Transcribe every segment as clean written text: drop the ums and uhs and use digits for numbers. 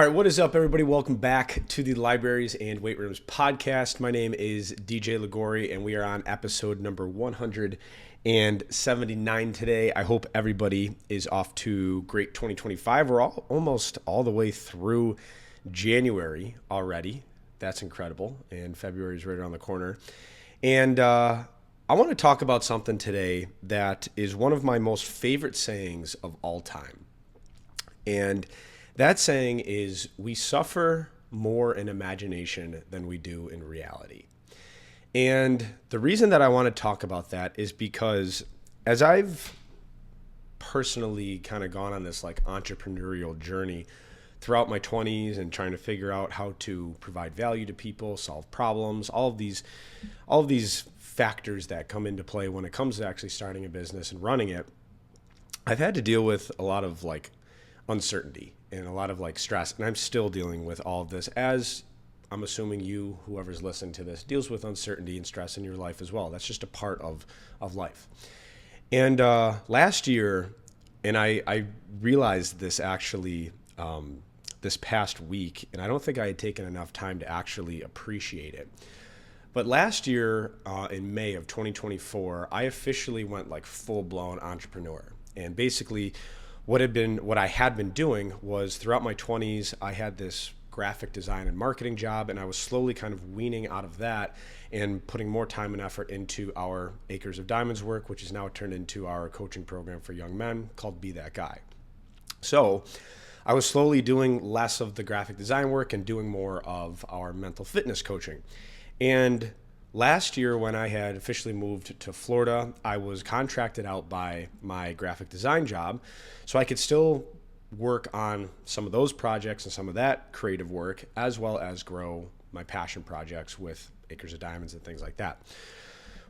All right, what is up, everybody? Welcome back to the Libraries and Weight Rooms podcast. My name is DJ Ligori, and we are on episode number 179 today. I hope everybody is off to great 2025. We're almost all the way through January already. That's incredible, and February is right around the corner. And I want to talk about something today that is one of my most favorite sayings of all time. And that saying is, we suffer more in imagination than we do in reality. And the reason that I want to talk about that is because as I've personally kind of gone on this like entrepreneurial journey throughout my 20s and trying to figure out how to provide value to people, solve problems, all of these factors that come into play when it comes to actually starting a business and running it, I've had to deal with a lot of like uncertainty and a lot of like stress. And I'm still dealing with all of this, as I'm assuming you, whoever's listening to this, deals with uncertainty and stress in your life as well. That's just a part of life. And last year, and I realized this actually this past week, and I don't think I had taken enough time to actually appreciate it. But last year, in May of 2024, I officially went like full-blown entrepreneur. And basically, what I had been doing was throughout my 20s, I had this graphic design and marketing job, and I was slowly kind of weaning out of that and putting more time and effort into our Acres of Diamonds work, which is now turned into our coaching program for young men called Be That Guy. So I was slowly doing less of the graphic design work and doing more of our mental fitness coaching. And last year, when I had officially moved to Florida, I was contracted out by my graphic design job so I could still work on some of those projects and some of that creative work, as well as grow my passion projects with Acres of Diamonds and things like that.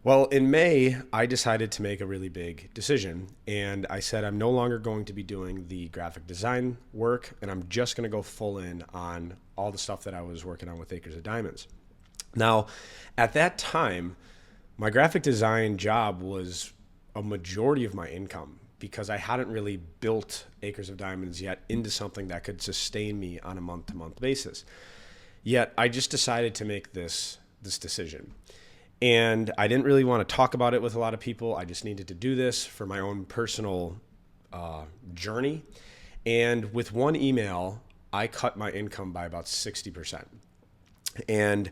Well, in May, I decided to make a really big decision, and I said I'm no longer going to be doing the graphic design work, and I'm just going to go full in on all the stuff that I was working on with Acres of Diamonds. Now, at that time, my graphic design job was a majority of my income because I hadn't really built Acres of Diamonds yet into something that could sustain me on a month-to-month basis. Yet, I just decided to make this decision. And I didn't really want to talk about it with a lot of people. I just needed to do this for my own personal journey. And with one email, I cut my income by about 60%. And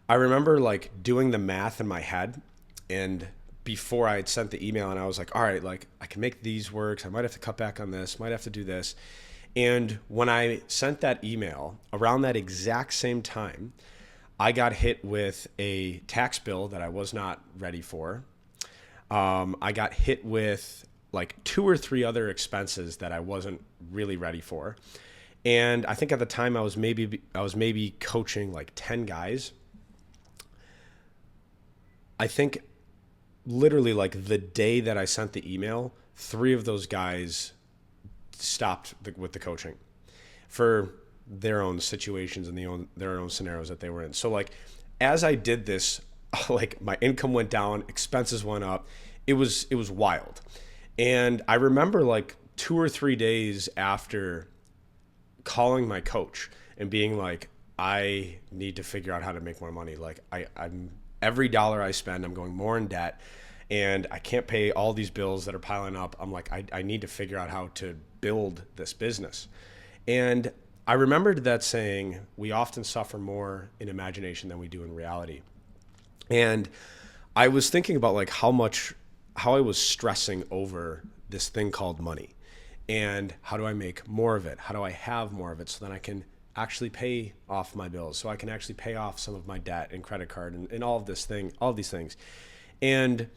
I remember like doing the math in my head, and before I had sent the email, and I was like, all right, like I can make these works. I might have to cut back on this, might have to do this. And when I sent that email around that exact same time, I got hit with a tax bill that I was not ready for. I got hit with like 2 or 3 other expenses that I wasn't really ready for. And I think at the time I was maybe coaching like 10 guys. I think literally like the day that I sent the email, 3 of those guys stopped with the coaching for their own situations and their own scenarios that they were in. So like, as I did this, like my income went down, expenses went up. It was wild. And I remember like 2 or 3 days after calling my coach and being like, I need to figure out how to make more money. Like I'm every dollar I spend, I'm going more in debt, and I can't pay all these bills that are piling up. I'm like, I need to figure out how to build this business. And I remembered that saying, we often suffer more in imagination than we do in reality. And I was thinking about like how I was stressing over this thing called money. And how do I make more of it? How do I have more of it so then I can actually pay off my bills, so I can actually pay off some of my debt and credit card and all these things. And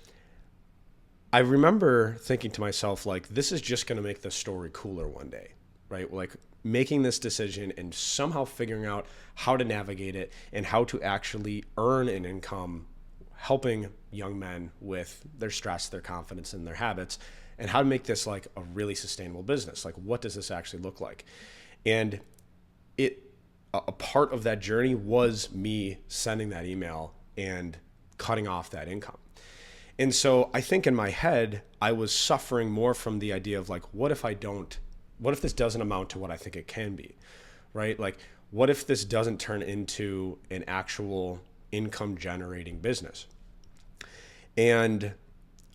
I remember thinking to myself, like, this is just going to make the story cooler one day, right? Like making this decision and somehow figuring out how to navigate it and how to actually earn an income, helping young men with their stress, their confidence, and their habits, and how to make this like a really sustainable business. Like, what does this actually look like? And a part of that journey was me sending that email and cutting off that income. And so I think in my head, I was suffering more from the idea of like, what if this doesn't amount to what I think it can be, right? Like, what if this doesn't turn into an actual income generating business? And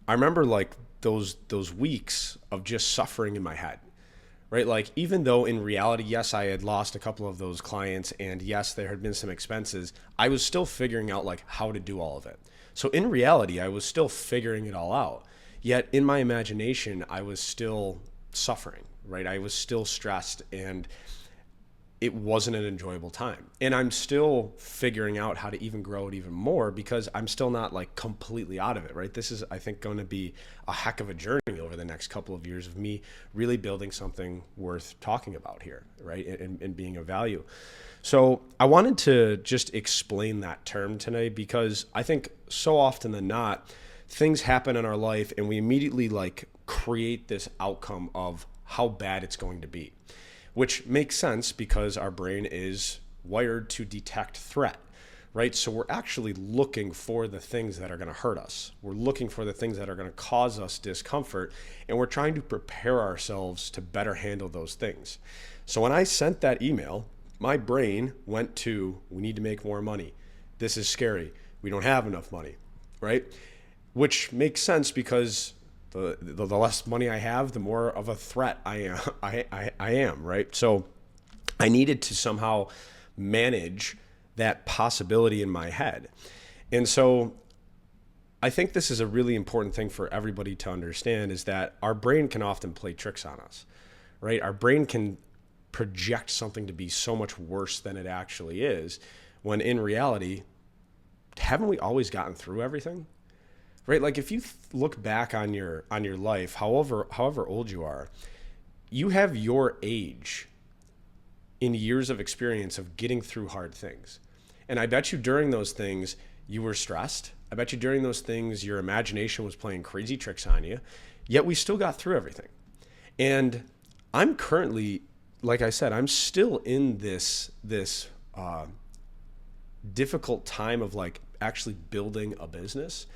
I remember like those weeks of just suffering in my head, right? Like, even though in reality, yes, I had lost a couple of those clients, and yes, there had been some expenses, I was still figuring out like how to do all of it. So in reality, I was still figuring it all out. Yet in my imagination, I was still suffering, right? I was still stressed, and it wasn't an enjoyable time. And I'm still figuring out how to even grow it even more, because I'm still not like completely out of it, right? This is, I think, going to be a heck of a journey over the next couple of years of me really building something worth talking about here, right? And being of value. So I wanted to just explain that term today, because I think so often than not, things happen in our life and we immediately like create this outcome of how bad it's going to be, which makes sense because our brain is wired to detect threat, right? So we're actually looking for the things that are going to hurt us. We're looking for the things that are going to cause us discomfort, and we're trying to prepare ourselves to better handle those things. So when I sent that email, my brain went to, we need to make more money. This is scary. We don't have enough money, right? Which makes sense because the less money I have, the more of a threat I am, right? So I needed to somehow manage that possibility in my head. And so I think this is a really important thing for everybody to understand, is that our brain can often play tricks on us, right? Our brain can project something to be so much worse than it actually is, when in reality, haven't we always gotten through everything? Right? Like, if you look back on your life, however old you are, you have your age in years of experience of getting through hard things. And I bet you during those things you were stressed. I bet you during those things your imagination was playing crazy tricks on you. Yet we still got through everything. And I'm currently, like I said, I'm still in this difficult time of like actually building a business.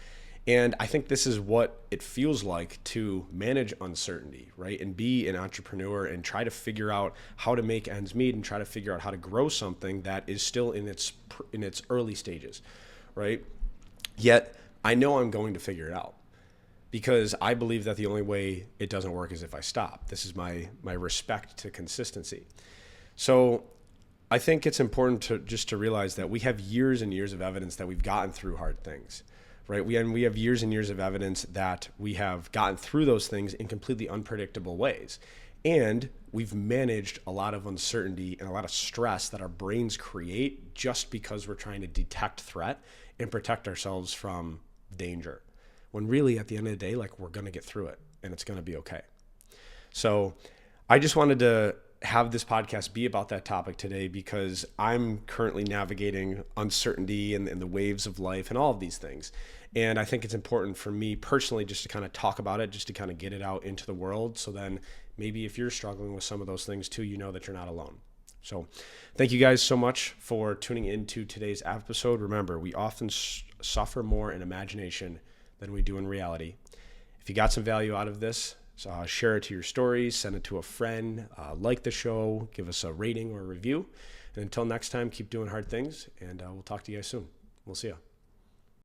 And I think this is what it feels like to manage uncertainty, right? And be an entrepreneur and try to figure out how to make ends meet, and try to figure out how to grow something that is still in its early stages, right? Yet I know I'm going to figure it out, because I believe that the only way it doesn't work is if I stop. This is my respect to consistency. So I think it's important to realize that we have years and years of evidence that we've gotten through hard things. Right? We have years and years of evidence that we have gotten through those things in completely unpredictable ways. And we've managed a lot of uncertainty and a lot of stress that our brains create just because we're trying to detect threat and protect ourselves from danger. When really, at the end of the day, like, we're going to get through it and it's going to be okay. So I just wanted to have this podcast be about that topic today, because I'm currently navigating uncertainty and the waves of life and all of these things. And I think it's important for me personally just to kind of talk about it, just to kind of get it out into the world. So then maybe if you're struggling with some of those things too, you know that you're not alone. So thank you guys so much for tuning into today's episode. Remember, we often suffer more in imagination than we do in reality. If you got some value out of this, share it to your stories, send it to a friend, like the show, give us a rating or a review. And until next time, keep doing hard things, and we'll talk to you guys soon. We'll see you.